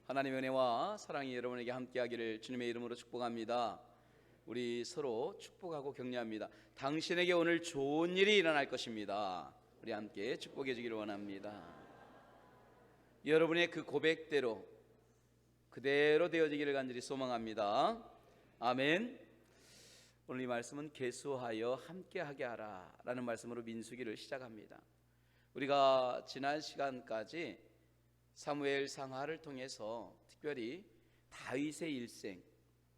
하나님의 은혜와 사랑이 여러분에게 함께하기를 주님의 이름으로 축복합니다. 우리 서로 축복하고 격려합니다. 당신에게 오늘 좋은 일이 일어날 것입니다. 우리 함께 축복해 주기를 원합니다. 여러분의 그 고백대로 그대로 되어지기를 간절히 소망합니다. 아멘. 오늘 이 말씀은 계수하여 함께하게 하라 라는 말씀으로 민수기를 시작합니다. 우리가 지난 시간까지 사무엘 상하를 통해서 특별히 다윗의 일생,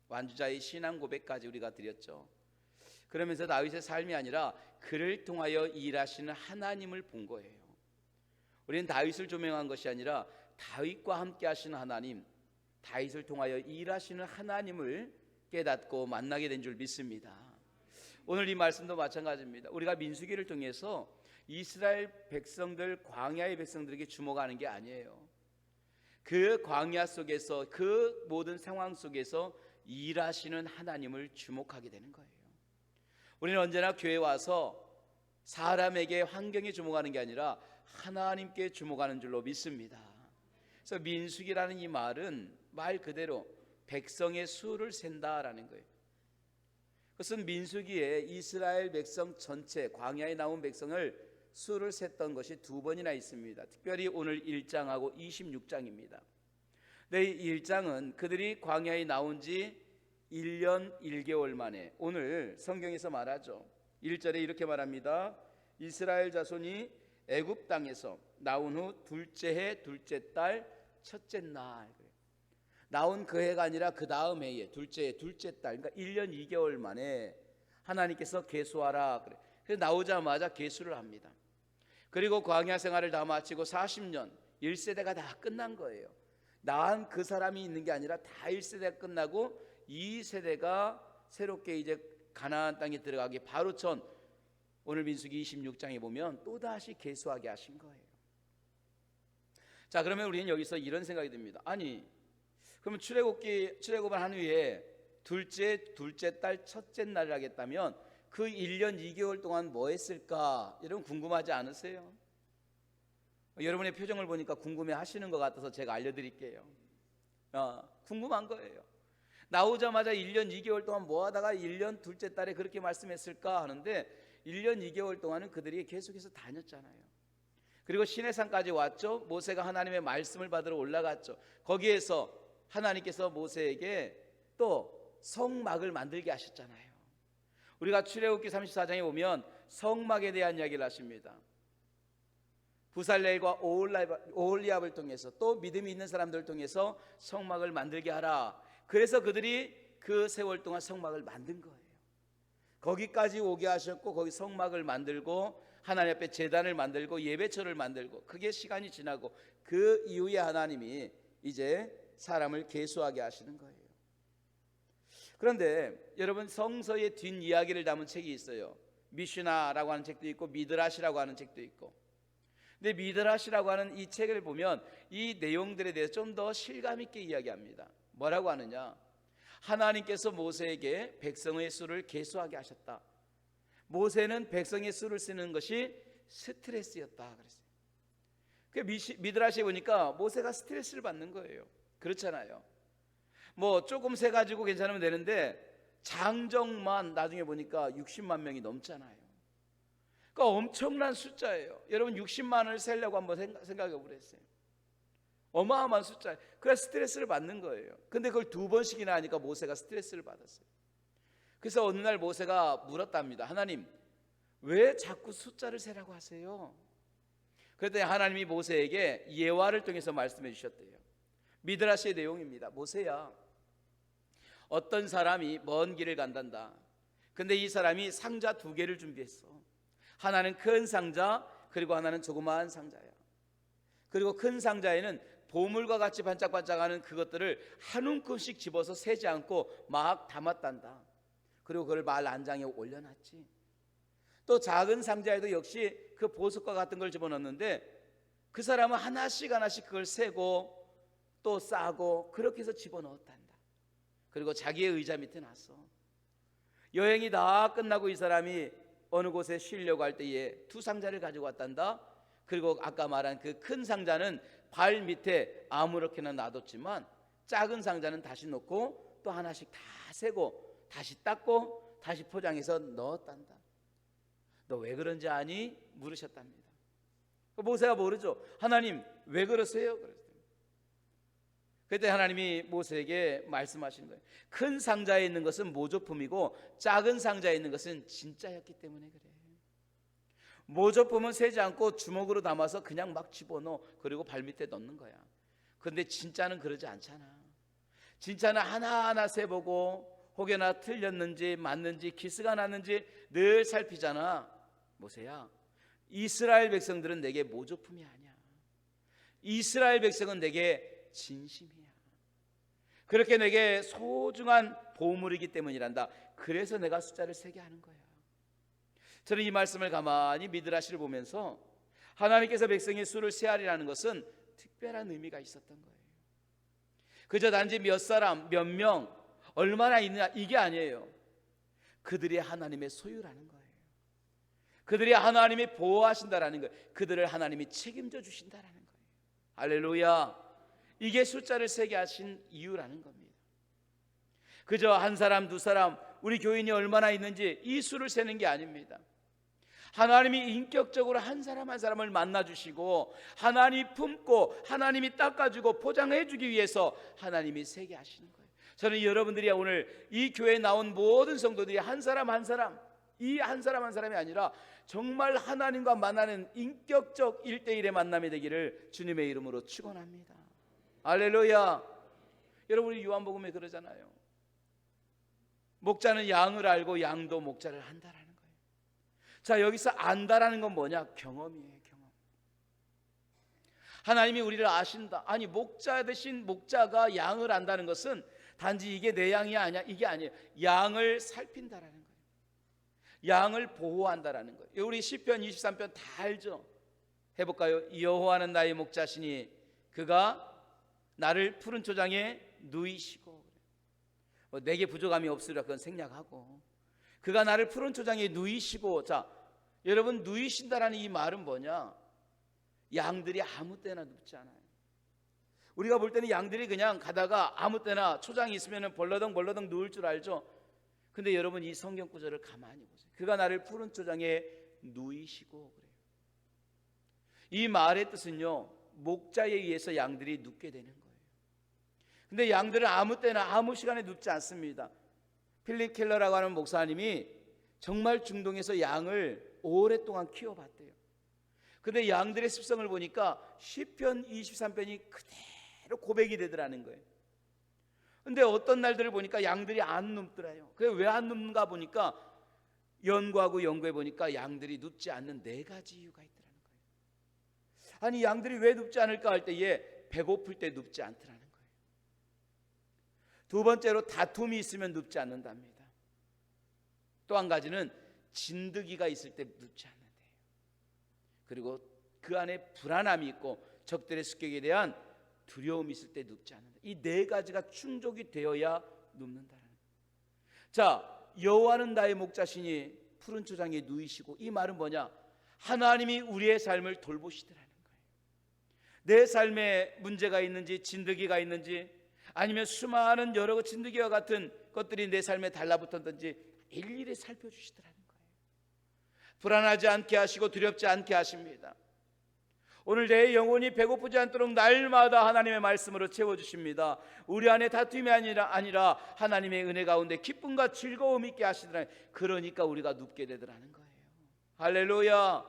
완주자의 신앙 고백까지 우리가 드렸죠. 그러면서 다윗의 삶이 아니라 그를 통하여 일하시는 하나님을 본 거예요. 우리는 다윗을 조명한 것이 아니라 다윗과 함께 하시는 하나님, 다윗을 통하여 일하시는 하나님을 깨닫고 만나게 된 줄 믿습니다. 오늘 이 말씀도 마찬가지입니다. 우리가 민수기를 통해서 이스라엘 백성들, 광야의 백성들에게 주목하는 게 아니에요. 그 광야 속에서, 그 모든 상황 속에서 일하시는 하나님을 주목하게 되는 거예요. 우리는 언제나 교회에 와서 사람에게, 환경에 주목하는 게 아니라 하나님께 주목하는 줄로 믿습니다. 그래서 민수기라는 이 말은 말 그대로 백성의 수를 센다라는 거예요. 그것은 민수기에 이스라엘 백성 전체, 광야에 나온 백성을 수를 셌던 것이 두 번이나 있습니다. 특별히 오늘 1장하고 26장입니다. 네, 이 1장은 그들이 광야에 나온 지 1년 1개월 만에, 오늘 성경에서 말하죠. 1절에 이렇게 말합니다. 이스라엘 자손이 애굽 땅에서 나온 후 둘째 해 둘째 달 첫째 날, 나온 그 해가 아니라 그 다음 해에 둘째 해 둘째 달, 그러니까 1년 2개월 만에 하나님께서 계수하라 그래. 그래서 나오자마자 계수를 합니다. 그리고 광야 생활을 다 마치고 40년 1세대가 다 끝난 거예요. 낳은 그 사람이 있는 게 아니라 다 1세대가 끝나고 2세대가 새롭게 이제 가나안 땅에 들어가기 바로 전, 오늘 민수기 26장에 보면 또다시 계수하게 하신 거예요. 자, 그러면 우리는 여기서 이런 생각이 듭니다. 아니, 그러면 출애굽을 한 후에 둘째 달 첫째 날을 하겠다면 그 1년 2개월 동안 뭐 했을까? 여러분 궁금하지 않으세요? 여러분의 표정을 보니까 궁금해 하시는 것 같아서 제가 알려드릴게요. 궁금한 거예요. 나오자마자 1년 2개월 동안 뭐 하다가 1년 둘째 달에 그렇게 말씀했을까 하는데 1년 2개월 동안은 그들이 계속해서 다녔잖아요. 그리고 시내산까지 왔죠. 모세가 하나님의 말씀을 받으러 올라갔죠. 거기에서 하나님께서 모세에게 또 성막을 만들게 하셨잖아요. 우리가 출애굽기 34장에 보면 성막에 대한 이야기를 하십니다. 부살렐과 오홀리압을 통해서, 또 믿음이 있는 사람들을 통해서 성막을 만들게 하라. 그래서 그들이 그 세월 동안 성막을 만든 거예요. 거기까지 오게 하셨고, 거기 성막을 만들고 하나님 앞에 제단을 만들고 예배처를 만들고, 그게 시간이 지나고 그 이후에 하나님이 이제 사람을 계수하게 하시는 거예요. 그런데 여러분, 성서의 뒷이야기를 담은 책이 있어요. 미슈나라고 하는 책도 있고 미드라시라고 하는 책도 있고. 근데 미드라시라고 하는 이 책을 보면 이 내용들에 대해서 좀 더 실감 있게 이야기합니다. 뭐라고 하느냐? 하나님께서 모세에게 백성의 수를 계수하게 하셨다. 모세는 백성의 수를 쓰는 것이 스트레스였다 그랬어요. 그 미드라시에 보니까 모세가 스트레스를 받는 거예요. 그렇잖아요. 뭐 조금 세 가지고 괜찮으면 되는데 장정만 나중에 보니까 60만 명이 넘잖아요. 그러니까 엄청난 숫자예요. 여러분 60만을 세려고 한번 생각해 보랬어요. 어마어마한 숫자예요. 그래서 스트레스를 받는 거예요. 근데 그걸 두 번씩이나 하니까 모세가 스트레스를 받았어요. 그래서 어느 날 모세가 물었답니다. 하나님, 왜 자꾸 숫자를 세라고 하세요? 그랬더니 하나님이 모세에게 예화를 통해서 말씀해 주셨대요. 미드라시의 내용입니다. 모세야, 어떤 사람이 먼 길을 간단다. 근데 이 사람이 상자 두 개를 준비했어. 하나는 큰 상자, 그리고 하나는 조그마한 상자야. 그리고 큰 상자에는 보물과 같이 반짝반짝하는 그것들을 한 움큼씩 집어서 세지 않고 막 담았단다. 그리고 그걸 말 안장에 올려놨지. 또 작은 상자에도 역시 그 보석과 같은 걸 집어넣는데 그 사람은 하나씩 하나씩 그걸 세고 또 싸고 그렇게 해서 집어넣었단다. 그리고 자기의 의자 밑에 놨어. 여행이 다 끝나고 이 사람이 어느 곳에 쉬려고 할 때에 두 상자를 가지고 왔단다. 그리고 아까 말한 그 큰 상자는 발 밑에 아무렇게나 놔뒀지만 작은 상자는 다시 놓고 또 하나씩 다 세고 다시 닦고 다시 포장해서 넣었단다. 너 왜 그런지 아니? 물으셨답니다. 모세가 모르죠. 하나님 왜 그러세요? 그때 하나님이 모세에게 말씀하신 거예요. 큰 상자에 있는 것은 모조품이고 작은 상자에 있는 것은 진짜였기 때문에 그래. 모조품은 세지 않고 주먹으로 담아서 그냥 막 집어넣어 그리고 발밑에 넣는 거야. 그런데 진짜는 그러지 않잖아. 진짜는 하나하나 세보고 혹여나 틀렸는지 맞는지 기스가 났는지 늘 살피잖아. 모세야, 이스라엘 백성들은 내게 모조품이 아니야. 이스라엘 백성은 내게 진심이야. 그렇게 내게 소중한 보물이기 때문이란다. 그래서 내가 숫자를 세게 하는 거야. 저는 이 말씀을 가만히 미드라시를 보면서 하나님께서 백성의 수를 세하리라는 것은 특별한 의미가 있었던 거예요. 그저 단지 몇 사람, 몇 명, 얼마나 있느냐 이게 아니에요. 그들이 하나님의 소유라는 거예요. 그들이 하나님이 보호하신다라는 거예요. 그들을 하나님이 책임져 주신다라는 거예요. 할렐루야. 이게 숫자를 세게 하신 이유라는 겁니다. 그저 한 사람, 두 사람, 우리 교인이 얼마나 있는지 이 수를 세는 게 아닙니다. 하나님이 인격적으로 한 사람 한 사람을 만나주시고 하나님이 품고 하나님이 닦아주고 포장해주기 위해서 하나님이 세게 하시는 거예요. 저는 여러분들이 오늘 이 교회에 나온 모든 성도들이 한 사람 한 사람, 이 한 사람 한 사람이 아니라 정말 하나님과 만나는 인격적 1대1의 만남이 되기를 주님의 이름으로 축원합니다. 할렐루야. 여러분 우리 요한복음에 그러잖아요. 목자는 양을 알고 양도 목자를 안다라는 거예요. 자, 여기서 안다라는 건 뭐냐? 경험이에요. 경험. 하나님이 우리를 아신다. 아니 목자 대신 목자가 양을 안다는 것은 단지 이게 내 양이 아니야 이게 아니에요. 양을 살핀다라는 거예요. 양을 보호한다라는 거예요. 우리 시편 23편 다 알죠? 해볼까요? 여호와는 나의 목자시니 그가 나를 푸른 초장에 누이시고, 내게 부족함이 없으리라 그건 생략하고, 그가 나를 푸른 초장에 누이시고. 자, 여러분 누이신다라는 이 말은 뭐냐? 양들이 아무 때나 눕지 않아요. 우리가 볼 때는 양들이 그냥 가다가 아무 때나 초장이 있으면 벌러덩 누울 줄 알죠? 근데 여러분 이 성경 구절을 가만히 보세요. 그가 나를 푸른 초장에 누이시고 그래요. 이 말의 뜻은요, 목자에 의해서 양들이 눕게 되는 거예요. 근데 양들은 아무 때나 아무 시간에 눕지 않습니다. 필립 켈러라고 하는 목사님이 정말 중동에서 양을 오랫동안 키워봤대요. 근데 양들의 습성을 보니까 시편 23편이 그대로 고백이 되더라는 거예요. 근데 어떤 날들을 보니까 양들이 안 눕더라요. 그게 왜 안 눕는가 보니까 연구하고 연구해 보니까 양들이 눕지 않는 4가지 이유가 있더라는 거예요. 아니 양들이 왜 눕지 않을까 할 때에 배고플 때 눕지 않더라는 거예요. 두 번째로 다툼이 있으면 눕지 않는답니다. 또 한 가지는 진드기가 있을 때 눕지 않는데요. 그리고 그 안에 불안함이 있고 적들의 습격에 대한 두려움이 있을 때 눕지 않는다. 이 4가지가 충족이 되어야 눕는다는 거예요. 자, 여호와는 나의 목자시니 푸른 초장에 누이시고, 이 말은 뭐냐? 하나님이 우리의 삶을 돌보시더라는 거예요. 내 삶에 문제가 있는지 진드기가 있는지 아니면 수많은 여러 진드기와 같은 것들이 내 삶에 달라붙었든지 일일이 살펴주시더라는 거예요. 불안하지 않게 하시고 두렵지 않게 하십니다. 오늘 내 영혼이 배고프지 않도록 날마다 하나님의 말씀으로 채워주십니다. 우리 안에 다툼이 아니라 하나님의 은혜 가운데 기쁨과 즐거움 있게 하시더라. 그러니까 우리가 눕게 되더라는 거예요. 할렐루야.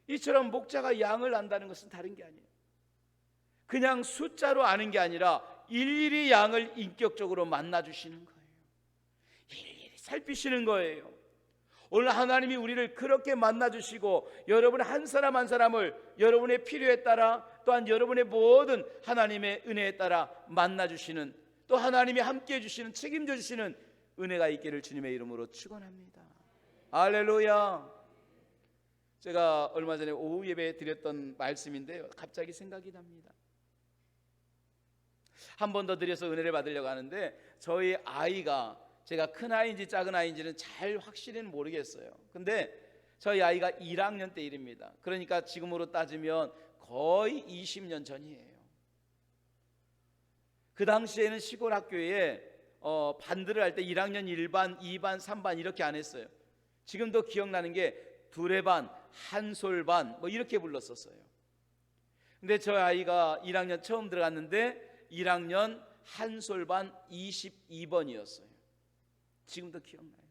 이처럼 목자가 양을 안다는 것은 다른 게 아니에요. 그냥 숫자로 아는 게 아니라 일일이 양을 인격적으로 만나주시는 거예요. 일일이 살피시는 거예요. 오늘 하나님이 우리를 그렇게 만나주시고 여러분 한 사람 한 사람을 여러분의 필요에 따라 또한 여러분의 모든 하나님의 은혜에 따라 만나주시는, 또 하나님이 함께해 주시는, 책임져 주시는 은혜가 있기를 주님의 이름으로 축원합니다. 할렐루야. 제가 얼마 전에 오후 예배에 드렸던 말씀인데요, 갑자기 생각이 납니다. 한 번 더 드려서 은혜를 받으려고 하는데, 저희 아이가, 제가 큰 아이인지 작은 아이인지는 잘 확실히는 모르겠어요. 근데 저희 아이가 1학년 때 일입니다. 그러니까 지금으로 따지면 거의 20년 전이에요. 그 당시에는 시골 학교에 반들을 할 때 1학년 1반, 2반, 3반 이렇게 안 했어요. 지금도 기억나는 게 두레반, 한솔반 뭐 이렇게 불렀었어요. 근데 저 아이가 1학년 처음 들어갔는데 1학년 한솔반 22번이었어요. 지금도 기억나요.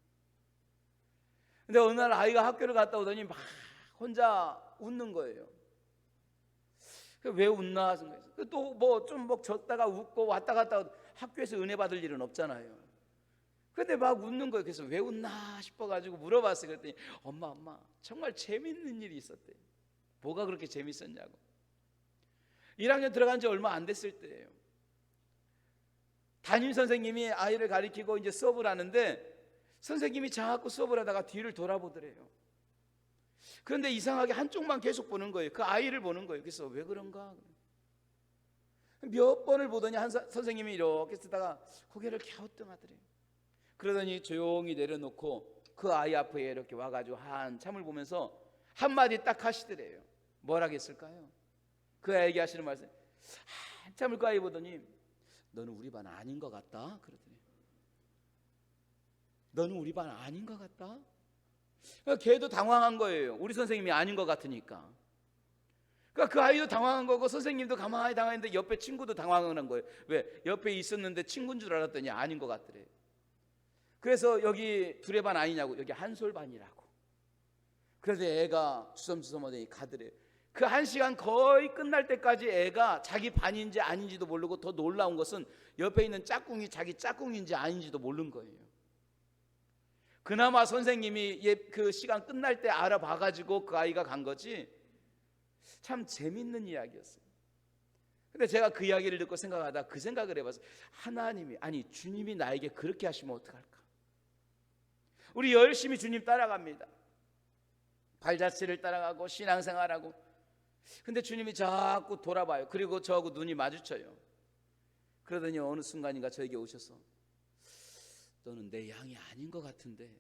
근데 어느 날 아이가 학교를 갔다 오더니 막 혼자 웃는 거예요. 왜 웃나 생각했어요. 또 뭐 좀 뭐 졌다가 웃고 왔다 갔다 학교에서 은혜 받을 일은 없잖아요. 근데 막 웃는 거예요. 그래서 왜 웃나 싶어가지고 물어봤어요. 그랬더니 엄마 정말 재밌는 일이 있었대요. 뭐가 그렇게 재밌었냐고. 1학년 들어간 지 얼마 안 됐을 때예요. 담임 선생님이 아이를 가리키고 이제 수업을 하는데 선생님이 자꾸 수업을 하다가 뒤를 돌아보더래요. 그런데 이상하게 한쪽만 계속 보는 거예요. 그 아이를 보는 거예요. 그래서 왜 그런가? 몇 번을 보더니 선생님이 이렇게 쓰다가 고개를 갸우뚱하더래요. 그러더니 조용히 내려놓고 그 아이 앞에 이렇게 와가지고 한참을 보면서 한마디 딱 하시더래요. 뭘 하겠을까요? 그 아이에게 하시는 말씀, 한참을 그 아이 보더니 너는 우리 반 아닌 것 같다 그러더니, 너는 우리 반 아닌 것 같다. 그러니까 걔도 당황한 거예요. 우리 선생님이 아닌 것 같으니까. 그러니까 그 아이도 당황한 거고 선생님도 가만히 당황했는데 옆에 친구도 당황한 거예요. 왜? 옆에 있었는데 친구인 줄 알았더니 아닌 것 같더래요. 그래서 여기 두레반 아니냐고, 여기 한솔반이라고. 그래서 애가 주섬주섬하더니 가더래요. 그 1시간 거의 끝날 때까지 애가 자기 반인지 아닌지도 모르고, 더 놀라운 것은 옆에 있는 짝꿍이 자기 짝꿍인지 아닌지도 모르는 거예요. 그나마 선생님이 그 시간 끝날 때 알아봐가지고 그 아이가 간 거지. 참 재밌는 이야기였어요. 근데 제가 그 이야기를 듣고 생각하다 그 생각을 해봤어요. 하나님이, 아니 주님이 나에게 그렇게 하시면 어떡할까? 우리 열심히 주님 따라갑니다. 발자취를 따라가고 신앙생활하고. 근데 주님이 자꾸 돌아봐요. 그리고 저하고 눈이 마주쳐요. 그러더니 어느 순간인가 저에게 오셔서 너는 내 양이 아닌 것 같은데.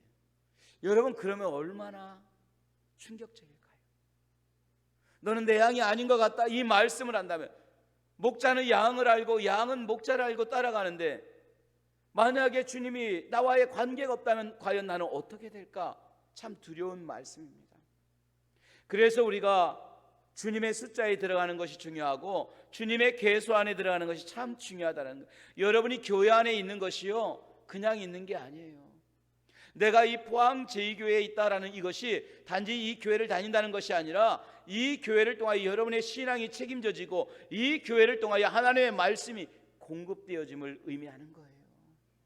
여러분, 그러면 얼마나 충격적일까요? 너는 내 양이 아닌 것 같다, 이 말씀을 한다면, 목자는 양을 알고 양은 목자를 알고 따라가는데, 만약에 주님이 나와의 관계가 없다면 과연 나는 어떻게 될까? 참 두려운 말씀입니다. 그래서 우리가 주님의 숫자에 들어가는 것이 중요하고 주님의 계수 안에 들어가는 것이 참 중요하다는 거예요. 여러분이 교회 안에 있는 것이요, 그냥 있는 게 아니에요. 내가 이 포항 제2교회에 있다라는 이것이 단지 이 교회를 다닌다는 것이 아니라 이 교회를 통하여 여러분의 신앙이 책임져지고 이 교회를 통하여 하나님의 말씀이 공급되어짐을 의미하는 거예요.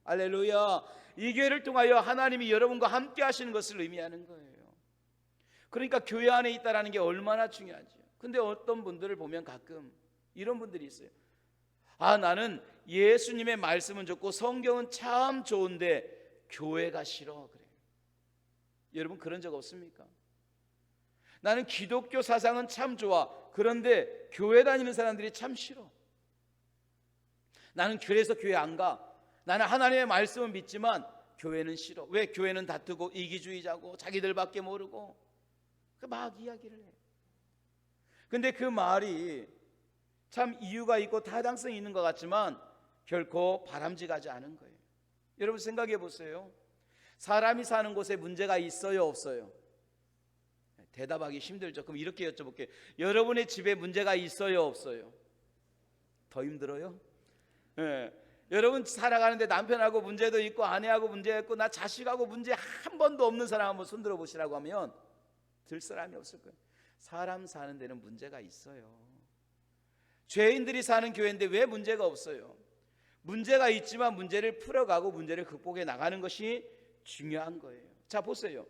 할렐루야. 이 교회를 통하여 하나님이 여러분과 함께 하시는 것을 의미하는 거예요. 그러니까 교회 안에 있다라는 게 얼마나 중요하죠. 근데 어떤 분들을 보면 가끔 이런 분들이 있어요. 나는 예수님의 말씀은 좋고 성경은 참 좋은데 교회가 싫어 그래요. 여러분, 그런 적 없습니까? 나는 기독교 사상은 참 좋아. 그런데 교회 다니는 사람들이 참 싫어. 나는 그래서 교회 안 가. 나는 하나님의 말씀은 믿지만 교회는 싫어. 왜? 교회는 다투고 이기주의자고 자기들밖에 모르고 막 이야기를 해요. 근데 그 말이 참 이유가 있고 타당성이 있는 것 같지만 결코 바람직하지 않은 거예요. 여러분, 생각해 보세요. 사람이 사는 곳에 문제가 있어요, 없어요? 대답하기 힘들죠. 그럼 이렇게 여쭤볼게요. 여러분의 집에 문제가 있어요, 없어요? 더 힘들어요? 네. 여러분 살아가는데 남편하고 문제도 있고 아내하고 문제가 있고 나 자식하고 문제 한 번도 없는 사람 한번 손들어 보시라고 하면 들 사람이 없을 거예요. 사람 사는 데는 문제가 있어요. 죄인들이 사는 교회인데 왜 문제가 없어요? 문제가 있지만 문제를 풀어가고 문제를 극복해 나가는 것이 중요한 거예요. 자, 보세요.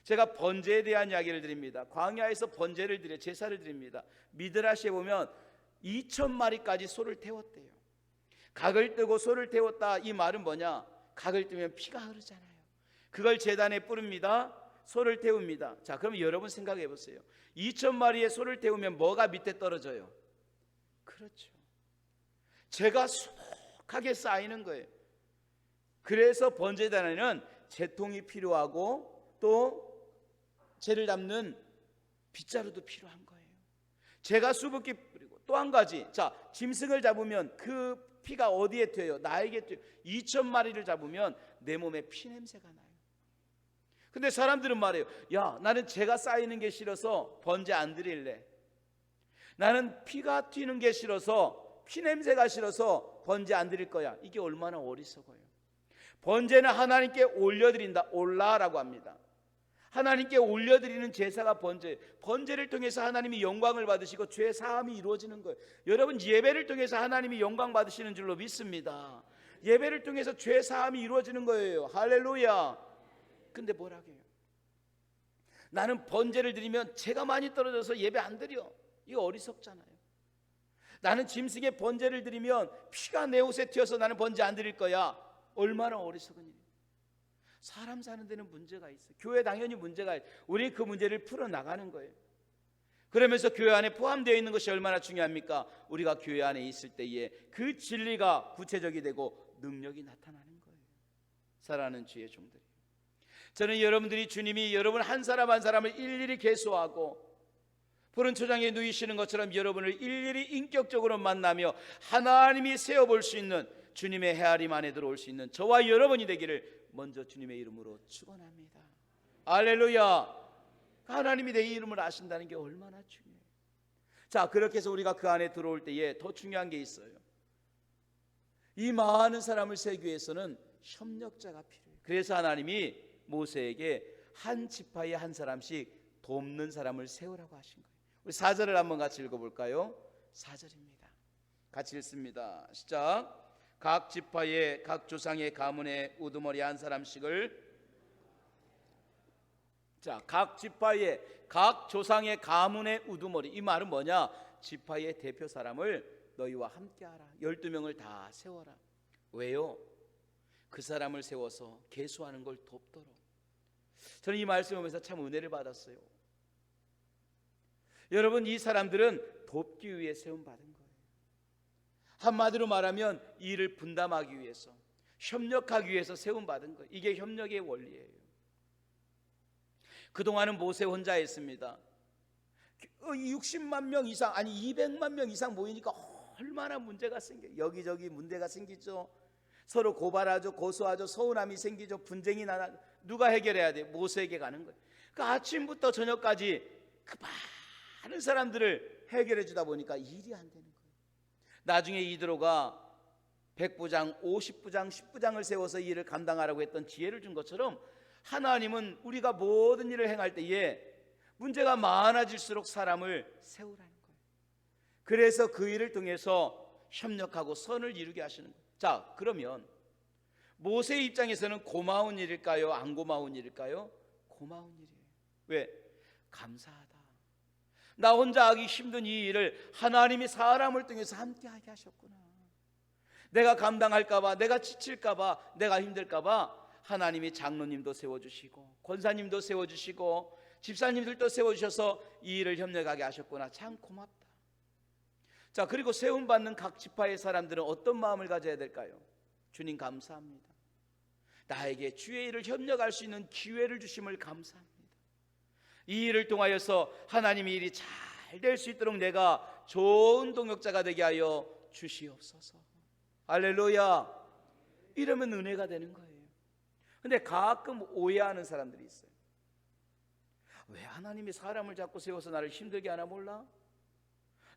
제가 번제에 대한 이야기를 드립니다. 광야에서 번제를 드려 제사를 드립니다. 미드라시에 보면 2,000마리까지 소를 태웠대요. 각을 뜨고 소를 태웠다, 이 말은 뭐냐? 각을 뜨면 피가 흐르잖아요. 그걸 제단에 뿌립니다. 소를 태웁니다. 자, 그럼 여러분 생각해 보세요. 2,000마리의 소를 태우면 뭐가 밑에 떨어져요? 그렇죠, 죄가 수북하게 쌓이는 거예요. 그래서 번제단에는 재통이 필요하고 또 죄를 담는 빗자루도 필요한 거예요. 제가 수북히 뿌리고, 또 한 가지, 자, 짐승을 잡으면 그 피가 어디에 튀어요? 나에게 튀어요. 2,000마리를 잡으면 내 몸에 피 냄새가 나요. 근데 사람들은 말해요. 야, 나는 죄가 쌓이는 게 싫어서 번제 안 드릴래. 나는 피가 튀는 게 싫어서, 피 냄새가 싫어서 번제 안 드릴 거야. 이게 얼마나 어리석어요. 번제는 하나님께 올려드린다. 올라라고 합니다. 하나님께 올려드리는 제사가 번제. 번제를 통해서 하나님이 영광을 받으시고 죄 사함이 이루어지는 거예요. 여러분, 예배를 통해서 하나님이 영광 받으시는 줄로 믿습니다. 예배를 통해서 죄 사함이 이루어지는 거예요. 할렐루야. 근데 뭐라고 해요? 나는 번제를 드리면 죄가 많이 떨어져서 예배 안 드려. 이거 어리석잖아요. 나는 짐승의 번제를 드리면 피가 내 옷에 튀어서 나는 번제 안 드릴 거야. 얼마나 어리석은 일이에요. 사람 사는 데는 문제가 있어요. 교회 당연히 문제가 있어요. 우리 그 문제를 풀어나가는 거예요. 그러면서 교회 안에 포함되어 있는 것이 얼마나 중요합니까? 우리가 교회 안에 있을 때에 그 진리가 구체적이 되고 능력이 나타나는 거예요. 사랑하는 주의 종들이, 저는 여러분들이 주님이 여러분 한 사람 한 사람을 일일이 계수하고 푸른 초장에 누이시는 것처럼 여러분을 일일이 인격적으로 만나며 하나님이 세워볼 수 있는 주님의 헤아림 안에 들어올 수 있는 저와 여러분이 되기를 먼저 주님의 이름으로 축원합니다. 할렐루야. 하나님이 내 이름을 아신다는 게 얼마나 중요해요. 자, 그렇게 해서 우리가 그 안에 들어올 때에 더 중요한 게 있어요. 이 많은 사람을 세우기 위해서는 협력자가 필요해요. 그래서 하나님이 모세에게 한 지파에 한 사람씩 돕는 사람을 세우라고 하신 거예요. 우리 4절을 한번 같이 읽어볼까요? 4절입니다. 같이 읽습니다. 시작. 각 지파의 각 조상의 가문에 우두머리 한 사람씩을, 자, 각 지파의 각 조상의 가문의 우두머리, 이 말은 뭐냐? 지파의 대표 사람을 너희와 함께하라. 12명을 다 세워라. 왜요? 그 사람을 세워서 계수하는 걸 돕도록. 저는 이 말씀을 보면서 참 은혜를 받았어요. 여러분, 이 사람들은 돕기 위해 세움받은 거예요. 한마디로 말하면 일을 분담하기 위해서, 협력하기 위해서 세움받은 거예요. 이게 협력의 원리예요. 그동안은 모세 혼자 했습니다. 60만 명 이상, 아니 200만 명 이상 모이니까 얼마나 문제가 생겨요. 여기저기 문제가 생기죠. 서로 고발하죠, 고소하죠, 서운함이 생기죠, 분쟁이 나나. 누가 해결해야 돼요? 모세에게 가는 거예요. 그 아침부터 저녁까지 그 많은 사람들을 해결해 주다 보니까 일이 안 되는 거예요. 나중에 이드로가 100부장, 50부장, 10부장을 세워서 이 일을 감당하라고 했던 지혜를 준 것처럼 하나님은 우리가 모든 일을 행할 때에 문제가 많아질수록 사람을 세우라는 거예요. 그래서 그 일을 통해서 협력하고 선을 이루게 하시는 거예요. 자, 그러면 모세의 입장에서는 고마운 일일까요? 안 고마운 일일까요? 고마운 일이에요. 왜? 감사하다. 나 혼자 하기 힘든 이 일을 하나님이 사람을 통해서 함께하게 하셨구나. 내가 감당할까봐, 내가 지칠까봐, 내가 힘들까봐 하나님이 장로님도 세워주시고 권사님도 세워주시고 집사님들도 세워주셔서 이 일을 협력하게 하셨구나. 참 고맙다. 자, 그리고 세움받는 각 지파의 사람들은 어떤 마음을 가져야 될까요? 주님 감사합니다. 나에게 주의 일을 협력할 수 있는 기회를 주심을 감사합니다. 이 일을 통하여서 하나님의 일이 잘 될 수 있도록 내가 좋은 동역자가 되게 하여 주시옵소서. 할렐루야. 이러면 은혜가 되는 거예요. 근데 가끔 오해하는 사람들이 있어요. 왜 하나님이 사람을 자꾸 세워서 나를 힘들게 하나 몰라?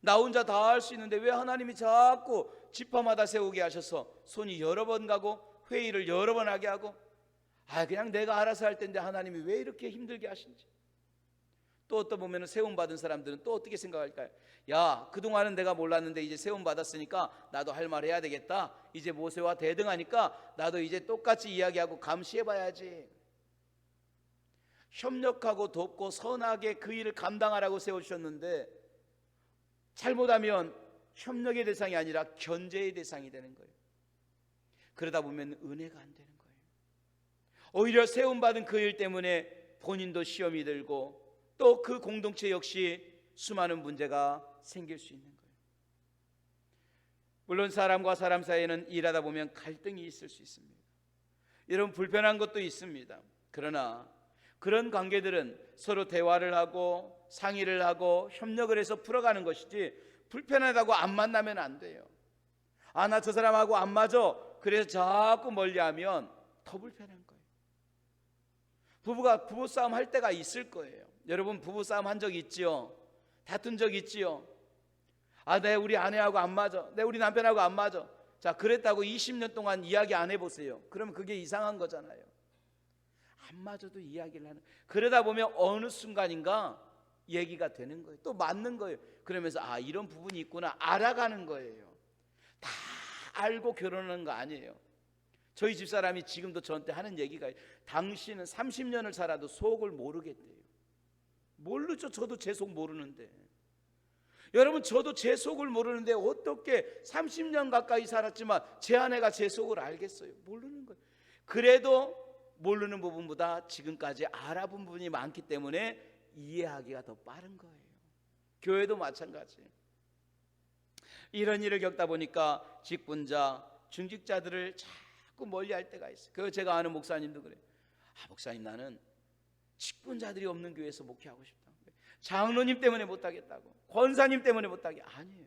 나 혼자 다 할 수 있는데 왜 하나님이 자꾸 지파마다 세우게 하셔서 손이 여러 번 가고 회의를 여러 번 하게 하고, 그냥 내가 알아서 할 텐데 하나님이 왜 이렇게 힘들게 하신지. 또 어떤 보면 세움받은 사람들은 또 어떻게 생각할까요? 야, 그동안은 내가 몰랐는데 이제 세움받았으니까 나도 할 말 해야 되겠다. 이제 모세와 대등하니까 나도 이제 똑같이 이야기하고 감시해봐야지. 협력하고 돕고 선하게 그 일을 감당하라고 세워주셨는데 잘못하면 협력의 대상이 아니라 견제의 대상이 되는 거예요. 그러다 보면 은혜가 안 되는 거예요. 오히려 세움받은 그 일 때문에 본인도 시험이 들고 또 그 공동체 역시 수많은 문제가 생길 수 있는 거예요. 물론 사람과 사람 사이에는 일하다 보면 갈등이 있을 수 있습니다. 여러분, 불편한 것도 있습니다. 그러나 그런 관계들은 서로 대화를 하고 상의를 하고 협력을 해서 풀어가는 것이지, 불편하다고 안 만나면 안 돼요. 아, 나 저 사람하고 안 맞아, 그래서 자꾸 멀리하면 더 불편한 거예요. 부부가 부부싸움 할 때가 있을 거예요. 여러분 부부싸움 한 적 있지요? 다툰 적 있지요? 아, 내 우리 아내하고 안 맞아, 내 우리 남편하고 안 맞아. 자, 그랬다고 20년 동안 이야기 안 해보세요. 그러면 그게 이상한 거잖아요. 안 맞아도 이야기를 하는, 그러다 보면 어느 순간인가 얘기가 되는 거예요. 또 맞는 거예요. 그러면서 아, 이런 부분이 있구나 알아가는 거예요. 다 알고 결혼하는 거 아니에요. 저희 집사람이 지금도 저한테 하는 얘기가, 당신은 30년을 살아도 속을 모르겠대요. 모르죠. 저도 제 속 모르는데. 여러분, 저도 제 속을 모르는데 어떻게 30년 가까이 살았지만 제 아내가 제 속을 알겠어요? 모르는 거예요. 그래도 모르는 부분보다 지금까지 알아본 부분이 많기 때문에 이해하기가 더 빠른 거예요. 교회도 마찬가지. 이런 일을 겪다 보니까 직분자, 중직자들을 자꾸 멀리할 때가 있어요. 그 제가 아는 목사님도 그래요. 아, 목사님, 나는 직분자들이 없는 교회에서 목회하고 싶다. 장로님 때문에 못하겠다고, 권사님 때문에 못하게. 아니에요.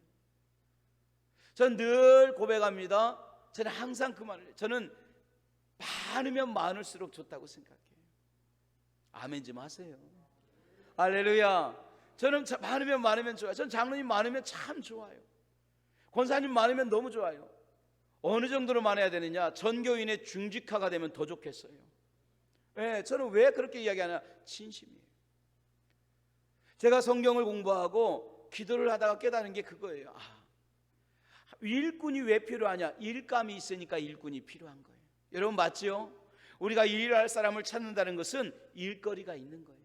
전 늘 고백합니다. 저는 항상 그 말을 해요. 저는 많으면 많을수록 좋다고 생각해요. 아멘 좀 하세요. 할렐루야. 저는 많으면 많으면 좋아요. 전 장로님 많으면 참 좋아요. 권사님 많으면 너무 좋아요. 어느 정도로 많아야 되느냐? 전교인의 중직화가 되면 더 좋겠어요. 네, 저는 왜 그렇게 이야기하냐? 진심이에요. 제가 성경을 공부하고 기도를 하다가 깨달은 게 그거예요. 아, 일꾼이 왜 필요하냐? 일감이 있으니까 일꾼이 필요한 거예요. 여러분 맞죠? 우리가 일할 사람을 찾는다는 것은 일거리가 있는 거예요.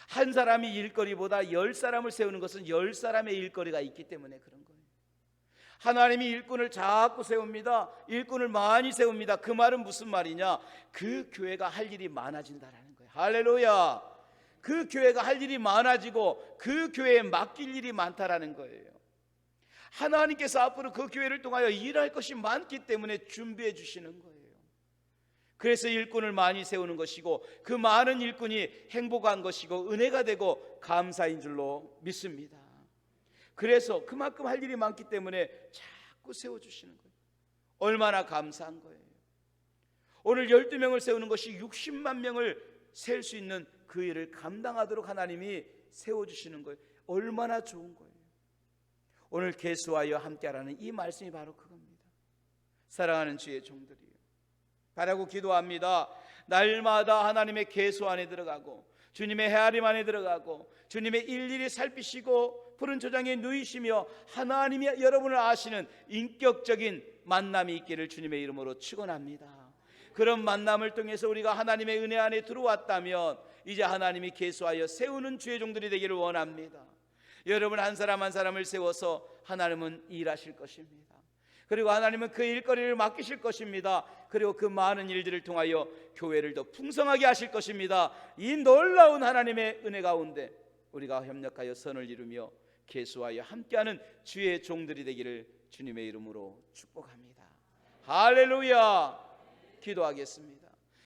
한 사람이 일거리보다 10사람을 세우는 것은 10사람의 일거리가 있기 때문에 그런 거예요. 하나님이 일꾼을 자꾸 세웁니다. 일꾼을 많이 세웁니다. 그 말은 무슨 말이냐? 그 교회가 할 일이 많아진다라는 거예요. 할렐루야. 그 교회가 할 일이 많아지고 그 교회에 맡길 일이 많다라는 거예요. 하나님께서 앞으로 그 교회를 통하여 일할 것이 많기 때문에 준비해 주시는 거예요. 그래서 일꾼을 많이 세우는 것이고, 그 많은 일꾼이 행복한 것이고 은혜가 되고 감사인 줄로 믿습니다. 그래서 그만큼 할 일이 많기 때문에 자꾸 세워주시는 거예요. 얼마나 감사한 거예요. 오늘 12명을 세우는 것이 60만 명을 세울 수 있는 그 일을 감당하도록 하나님이 세워주시는 거예요. 얼마나 좋은 거예요. 오늘 계수하여 함께하라는 이 말씀이 바로 그겁니다. 사랑하는 주의 종들이요, 바라고 기도합니다. 날마다 하나님의 계수 안에 들어가고 주님의 헤아림 안에 들어가고 주님의 일일이 살피시고 푸른 초장에 누이시며 하나님이 여러분을 아시는 인격적인 만남이 있기를 주님의 이름으로 축원합니다. 그런 만남을 통해서 우리가 하나님의 은혜 안에 들어왔다면 이제 하나님이 계수하여 세우는 주의 종들이 되기를 원합니다. 여러분 한 사람 한 사람을 세워서 하나님은 일하실 것입니다. 그리고 하나님은 그 일거리를 맡기실 것입니다. 그리고 그 많은 일들을 통하여 교회를 더 풍성하게 하실 것입니다. 이 놀라운 하나님의 은혜 가운데 우리가 협력하여 선을 이루며 계수하여 함께하는 주의 종들이 되기를 주님의 이름으로 축복합니다. 할렐루야. 기도하겠습니다.